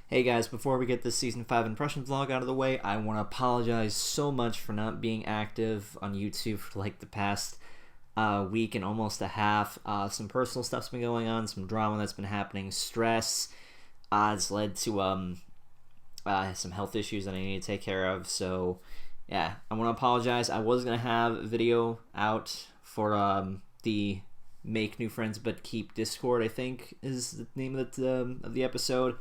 Hey guys, before we get this Season 5 impression vlog out of the way, I want to apologize so much for not being active on YouTube for like the past week and almost a half. Some personal stuff's been going on, some drama that's been happening, stress. It's led to some health issues that I need to take care of, so yeah, I want to apologize. I was going to have a video out for the Make New Friends But Keep Discord, I think is the name of the episode.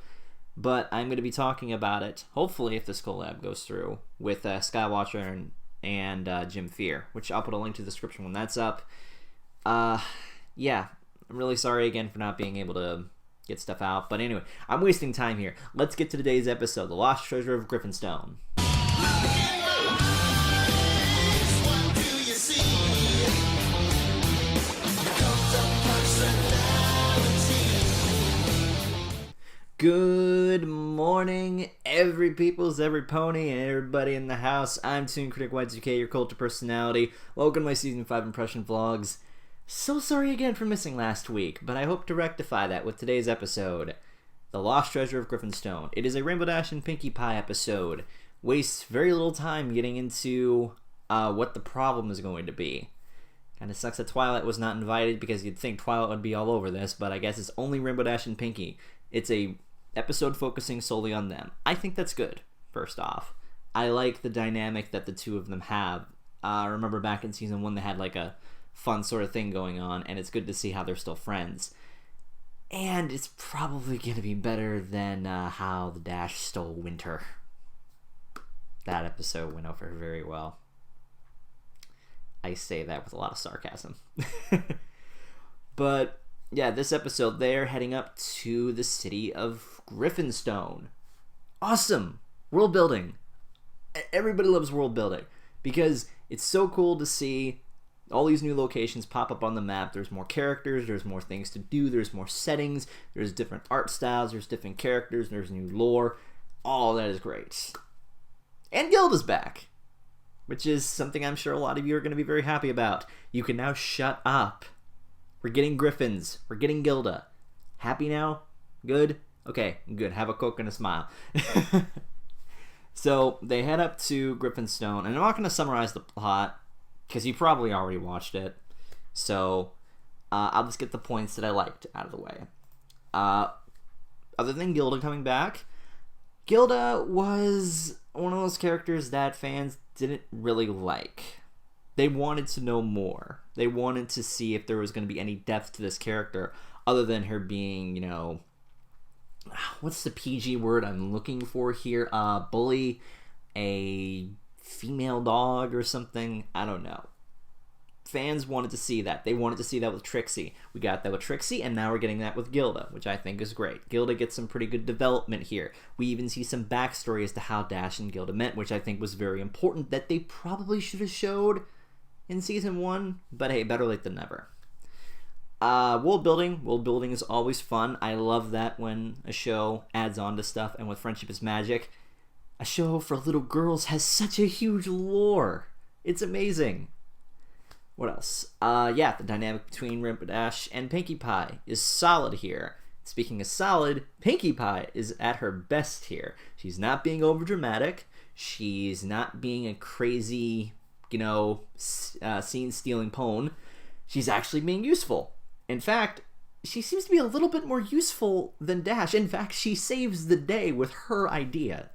But I'm going to be talking about it, hopefully, if this collab goes through, with Skywatcher and Jim Fear, which I'll put a link to the description when that's up. Yeah, I'm really sorry again for not being able to get stuff out. But anyway, I'm wasting time here. Let's get to today's episode, The Lost Treasure of Griffonstone. Good morning, every peoples, every pony, and everybody in the house. I'm ToonKriticY2K, your culture personality. Welcome to my Season 5 impression vlogs. So sorry again for missing last week, but I hope to rectify that with today's episode, The Lost Treasure of Griffonstone. It is a Rainbow Dash and Pinkie Pie episode. Wastes very little time getting into what the problem is going to be. Kinda sucks that Twilight was not invited because you'd think Twilight would be all over this, but I guess it's only Rainbow Dash and Pinkie. It's a episode focusing solely on them. I think that's good, first off. I like the dynamic that the two of them have. I remember back in Season 1 they had like a fun sort of thing going on, and it's good to see how they're still friends. And it's probably going to be better than how the Dash stole Winter. That episode went over very well. I say that with a lot of sarcasm. But yeah, this episode, they're heading up to the city of Griffonstone. Awesome! World building. Everybody loves world building because it's so cool to see all these new locations pop up on the map. There's more characters, there's more things to do, there's more settings, there's different art styles, there's different characters, there's new lore. All that is great. And GILDA's back, which is something I'm sure a lot of you are going to be very happy about. You can now shut up. We're getting Griffins. We're getting GILDA. Happy now? Good? Okay, good. Have a Coke and a smile. So they head up to Griffonstone, and I'm not going to summarize the plot because you probably already watched it. So I'll just get the points that I liked out of the way. Other than GILDA coming back, GILDA was one of those characters that fans didn't really like. They wanted to know more. They wanted to see if there was going to be any depth to this character other than her being, you know, what's the PG word I'm looking for here? Bully, a female dog or something. I don't know. Fans wanted to see that. They wanted to see that with Trixie. We got that with Trixie, and now we're getting that with GILDA, which I think is great. GILDA gets some pretty good development here. We even see some backstory as to how Dash and GILDA met, which I think was very important that they probably should have showed in Season 1, but hey, better late than never. World building is always fun. I love that when a show adds on to stuff, and with Friendship is Magic, a show for little girls has such a huge lore. It's amazing. What else? Yeah, the dynamic between Rainbow Dash and Pinkie Pie is solid here. Speaking of solid, Pinkie Pie is at her best here. She's not being overdramatic. She's not being a crazy, you know, scene-stealing pwn. She's actually being useful. In fact, she seems to be a little bit more useful than Dash. In fact, she saves the day with her idea.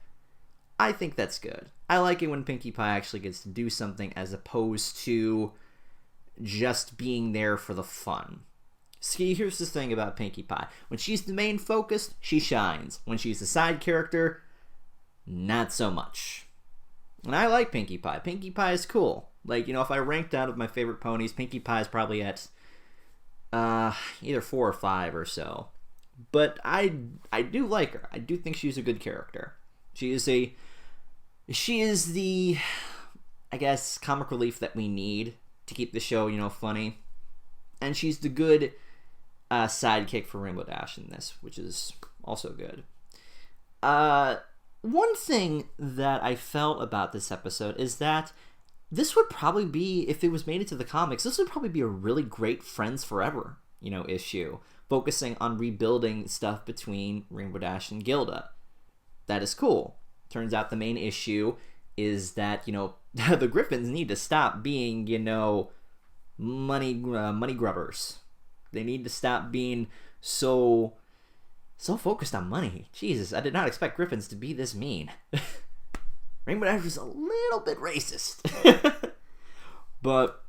I think that's good. I like it when Pinkie Pie actually gets to do something as opposed to just being there for the fun. See, here's the thing about Pinkie Pie. When she's the main focus, she shines. When she's the side character, not so much. And I like Pinkie Pie. Pinkie Pie is cool. Like, you know, if I ranked out of my favorite ponies, Pinkie Pie is probably at either 4 or 5 or so. But I do like her. I do think she's a good character. She is the, I guess, comic relief that we need to keep the show, you know, funny. And she's the good sidekick for Rainbow Dash in this, which is also good. One thing that I felt about this episode is that this would probably be, if it was made into the comics, this would probably be a really great Friends Forever, you know, issue, focusing on rebuilding stuff between Rainbow Dash and GILDA. that is cool. Turns out the main issue is that, you know, the Griffins need to stop being, you know, money grubbers. They need to stop being so focused on money. Jesus, I did not expect Griffins to be this mean. Rainbow Dash was a little bit racist. But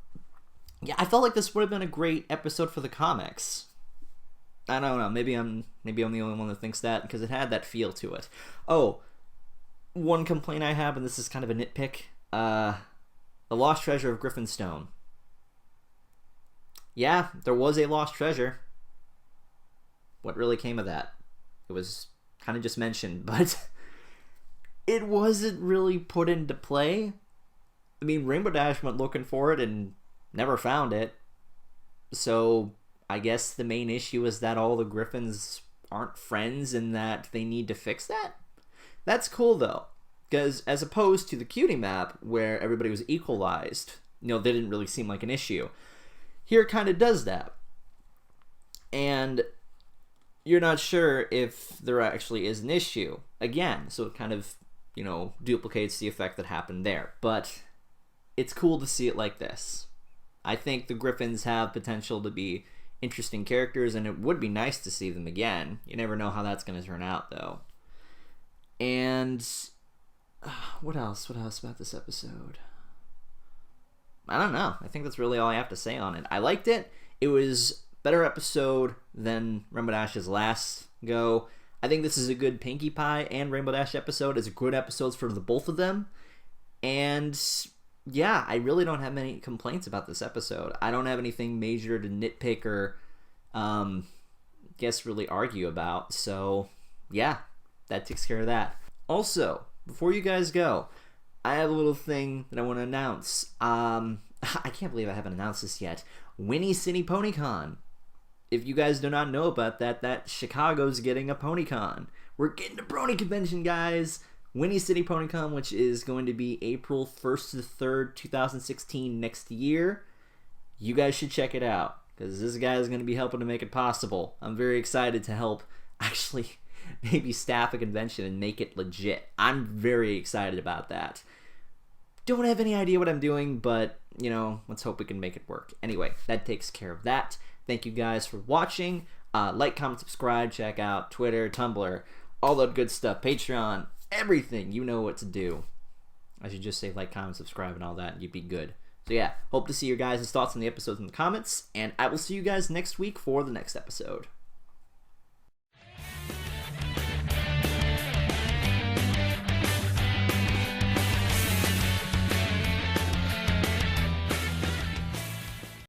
yeah, I felt like this would have been a great episode for the comics. I don't know, maybe I'm the only one that thinks that, because it had that feel to it. Oh, one complaint I have, and this is kind of a nitpick, the lost treasure of Griffonstone. Yeah, there was a lost treasure. What really came of that? It was kind of just mentioned, but it wasn't really put into play. I mean, Rainbow Dash went looking for it and never found it. So I guess the main issue is that all the Griffins aren't friends and that they need to fix that. That's cool, though, because as opposed to the Cutie map, where everybody was equalized, you know, they didn't really seem like an issue. Here it kind of does that. And you're not sure if there actually is an issue. Again, so it kind of, you know, duplicates the effect that happened there. But it's cool to see it like this. I think the Griffins have potential to be interesting characters, and it would be nice to see them again. You never know how that's going to turn out, though. And what else about this episode? I don't know. I think that's really all I have to say on it. I liked it. It was a better episode than Rainbow Dash's last go. I think this is a good Pinkie Pie and Rainbow Dash episode. It's good episodes for the both of them. And yeah, I really don't have many complaints about this episode. I don't have anything major to nitpick or guess really argue about. So yeah, that takes care of that. Also, before you guys go, I have a little thing that I want to announce. I can't believe I haven't announced this yet. Winnie City PonyCon. If you guys do not know about that Chicago's getting a PonyCon. We're getting a Brony convention, guys. Winnie City PonyCon, which is going to be April 1st to 3rd, 2016 next year. You guys should check it out, because this guy is going to be helping to make it possible. I'm very excited to help actually maybe staff a convention and make it legit. I'm very excited about that. Don't have any idea what I'm doing, but, you know, let's hope we can make it work. Anyway, that takes care of that. Thank you guys for watching. Like, comment, subscribe, check out Twitter, Tumblr, all that good stuff, Patreon, everything. You know what to do. I should just say like, comment, subscribe, and all that, and you'd be good. So yeah, hope to see your guys' thoughts on the episodes in the comments, and I will see you guys next week for the next episode.